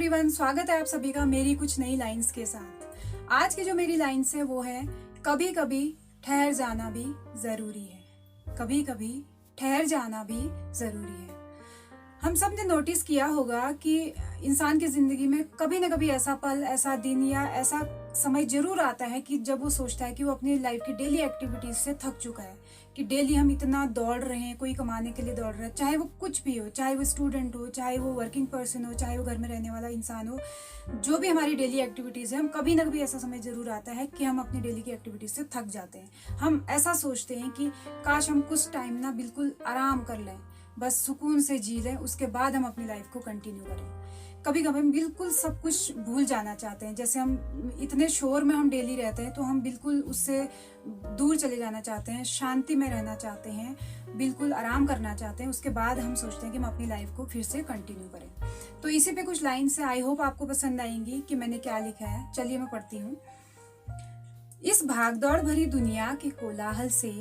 Everyone, स्वागत है आप सभी का मेरी कुछ नई लाइंस के साथ। आज की जो मेरी लाइंस है वो है कभी कभी ठहर जाना भी जरूरी है। कभी कभी ठहर जाना भी जरूरी है। हम सब ने नोटिस किया होगा कि इंसान की जिंदगी में कभी ना कभी ऐसा पल, ऐसा दिन या ऐसा समय जरूर आता है कि जब वो सोचता है कि वो अपनी लाइफ की डेली एक्टिविटीज से थक चुका है, कि डेली हम इतना दौड़ रहे हैं, कोई कमाने के लिए दौड़ रहा है, चाहे वो कुछ भी हो, चाहे वो स्टूडेंट हो, चाहे वो वर्किंग पर्सन हो, चाहे वो घर में रहने वाला इंसान हो, जो भी हमारी डेली एक्टिविटीज है, हम कभी ना कभी ऐसा समय जरूर आता है कि हम अपनी डेली की एक्टिविटीज से थक जाते हैं। हम ऐसा सोचते हैं कि काश हम कुछ टाइम ना बिल्कुल आराम कर लें, बस सुकून से जी लें, उसके बाद हम अपनी लाइफ को कंटिन्यू करें। कभी कभी हम बिल्कुल सब कुछ भूल जाना चाहते हैं। जैसे हम इतने शोर में हम डेली रहते हैं तो हम बिल्कुल उससे दूर चले जाना चाहते हैं, शांति में रहना चाहते हैं, बिल्कुल आराम करना चाहते हैं। उसके बाद हम सोचते हैं कि हम अपनी लाइफ को फिर से कंटिन्यू करें। तो इसी पे कुछ लाइन से आई होप आपको पसंद आएंगी कि मैंने क्या लिखा है। चलिए मैं पढ़ती हूँ। इस भागदौड़ भरी दुनिया के कोलाहल से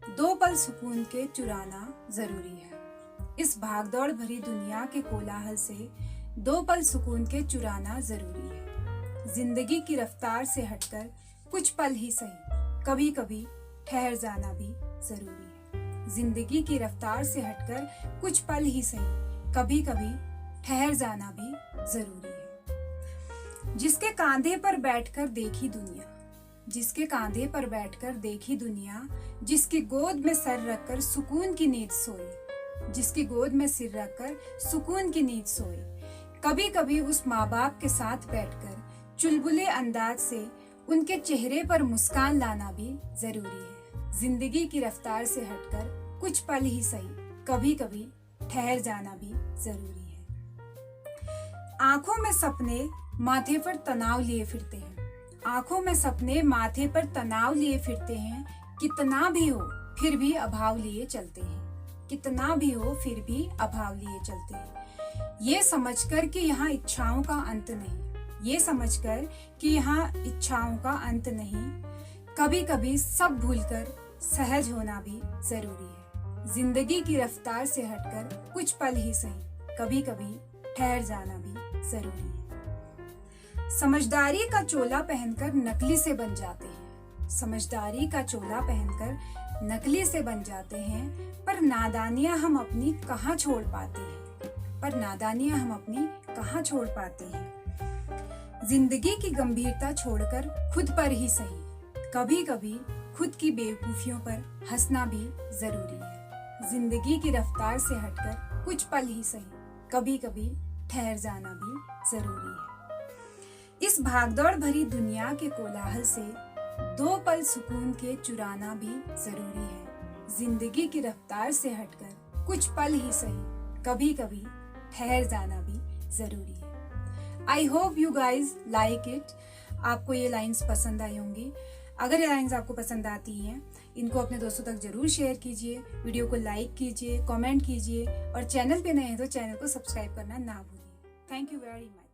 दो पल सुकून के चुराना जरूरी है। इस भागदौड़ भरी दुनिया के कोलाहल से दो पल सुकून के चुराना जरूरी है। जिंदगी की रफ्तार से हटकर कुछ पल ही सही, कभी कभी ठहर जाना भी जरूरी है। जिंदगी की रफ्तार से हटकर कुछ पल ही सही, कभी कभी ठहर जाना भी जरूरी है। जिसके कांधे पर बैठकर देखी दुनिया, जिसके कांधे पर बैठकर देखी दुनिया, जिसकी गोद में सर रखकर सुकून की नींद सोई, जिसकी गोद में सिर रखकर सुकून की नींद सोई। कभी कभी उस माँ बाप के साथ बैठकर चुलबुले अंदाज से उनके चेहरे पर मुस्कान लाना भी जरूरी है। जिंदगी की रफ्तार से हटकर कुछ पल ही सही, कभी कभी ठहर जाना भी जरूरी है। आंखों में सपने माथे पर तनाव लिए फिरते हैं, आंखों में सपने माथे पर तनाव लिए फिरते हैं। कितना भी हो फिर भी अभाव लिए चलते हैं, कितना भी हो फिर भी अभाव लिए चलते हैं। ये समझकर कि यहाँ इच्छाओं का अंत नहीं, ये समझकर कि यहाँ इच्छाओं का अंत नहीं, कभी कभी सब भूलकर सहज होना भी जरूरी है। जिंदगी की रफ्तार से हटकर कुछ पल ही सही, कभी कभी ठहर जाना भी जरूरी है। समझदारी का चोला पहनकर नकली से बन जाते हैं, समझदारी का चोला पहनकर नकली से बन जाते हैं, पर नादानियां हम अपनी कहाँ छोड़ पाते हैं, पर नादानियां हम अपनी कहाँ छोड़ पाते हैं। जिंदगी की गंभीरता छोड़कर खुद पर ही सही, कभी कभी खुद की बेवकूफियों पर हंसना भी जरूरी है। जिंदगी की रफ्तार से हटकर कुछ पल ही सही, कभी कभी ठहर जाना भी जरूरी है। इस भागदौड़ भरी दुनिया के कोलाहल से दो पल सुकून के चुराना भी जरूरी है। जिंदगी की रफ्तार से हटकर कुछ पल ही सही, कभी कभी ठहर जाना भी जरूरी है। I hope you guys like it. आपको ये लाइंस पसंद आई होंगी। अगर ये लाइंस आपको पसंद आती हैं, इनको अपने दोस्तों तक जरूर शेयर कीजिए, वीडियो को लाइक कीजिए, कमेंट कीजिए, और चैनल पे नए हैं तो चैनल को सब्सक्राइब करना ना भूलिए। Thank you very much.